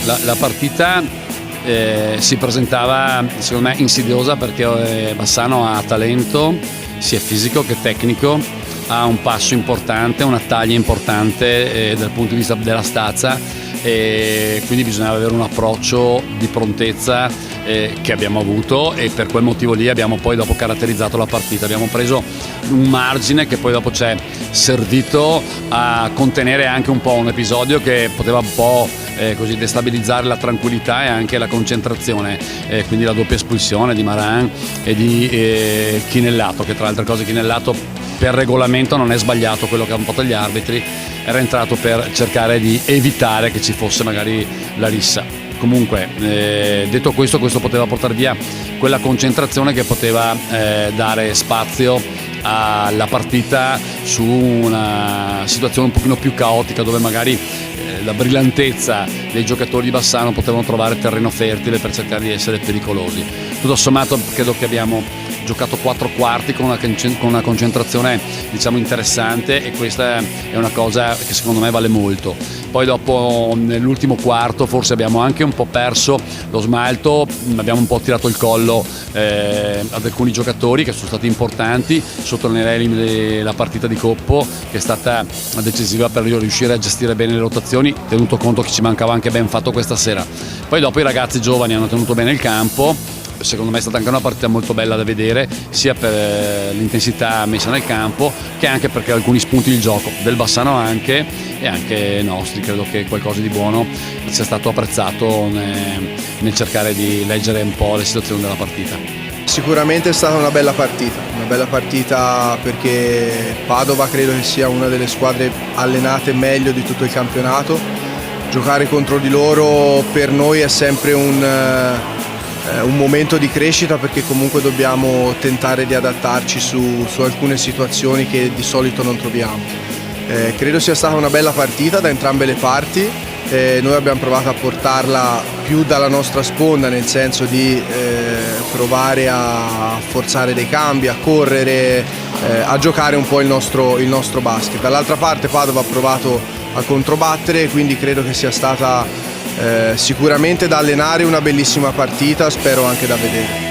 la partita si presentava secondo me insidiosa perché Bassano ha talento sia fisico che tecnico, ha un passo importante, una taglia importante dal punto di vista della stazza, e quindi bisognava avere un approccio di prontezza che abbiamo avuto, e per quel motivo lì abbiamo poi dopo caratterizzato la partita. Abbiamo preso un margine che poi dopo ci è servito a contenere anche un po' un episodio che poteva un po' così destabilizzare la tranquillità e anche la concentrazione, quindi la doppia espulsione di Maran e di Chinellato, che tra le altre cose Chinellato per regolamento non è sbagliato quello che hanno fatto gli arbitri, era entrato per cercare di evitare che ci fosse magari la rissa. Comunque detto questo poteva portare via quella concentrazione che poteva dare spazio alla partita su una situazione un pochino più caotica, dove magari la brillantezza dei giocatori di Bassano potevano trovare terreno fertile per cercare di essere pericolosi. Tutto sommato credo che abbiamo giocato 4 quarti con una concentrazione diciamo interessante, e questa è una cosa che secondo me vale molto. Poi dopo nell'ultimo quarto forse abbiamo anche un po' perso lo smalto, abbiamo un po' tirato il collo ad alcuni giocatori che sono stati importanti. Sottolineerei la partita di Coppo, che è stata decisiva per riuscire a gestire bene le rotazioni, tenuto conto che ci mancava anche ben fatto questa sera. Poi dopo i ragazzi giovani hanno tenuto bene il campo. Secondo me è stata anche una partita molto bella da vedere, sia per l'intensità messa nel campo che anche perché alcuni spunti di gioco del Bassano anche, e anche nostri. Credo che qualcosa di buono sia stato apprezzato nel cercare di leggere un po' le situazioni della partita. Sicuramente è stata una bella partita perché Padova credo che sia una delle squadre allenate meglio di tutto il campionato. Giocare contro di loro per noi è sempre un momento di crescita, perché comunque dobbiamo tentare di adattarci su alcune situazioni che di solito non troviamo. Credo sia stata una bella partita da entrambe le parti. Noi abbiamo provato a portarla più dalla nostra sponda, nel senso di provare a forzare dei cambi, a correre, a giocare un po' il nostro basket. Dall'altra parte Padova ha provato a controbattere, quindi credo che sia stata sicuramente da allenare una bellissima partita, spero anche da vedere.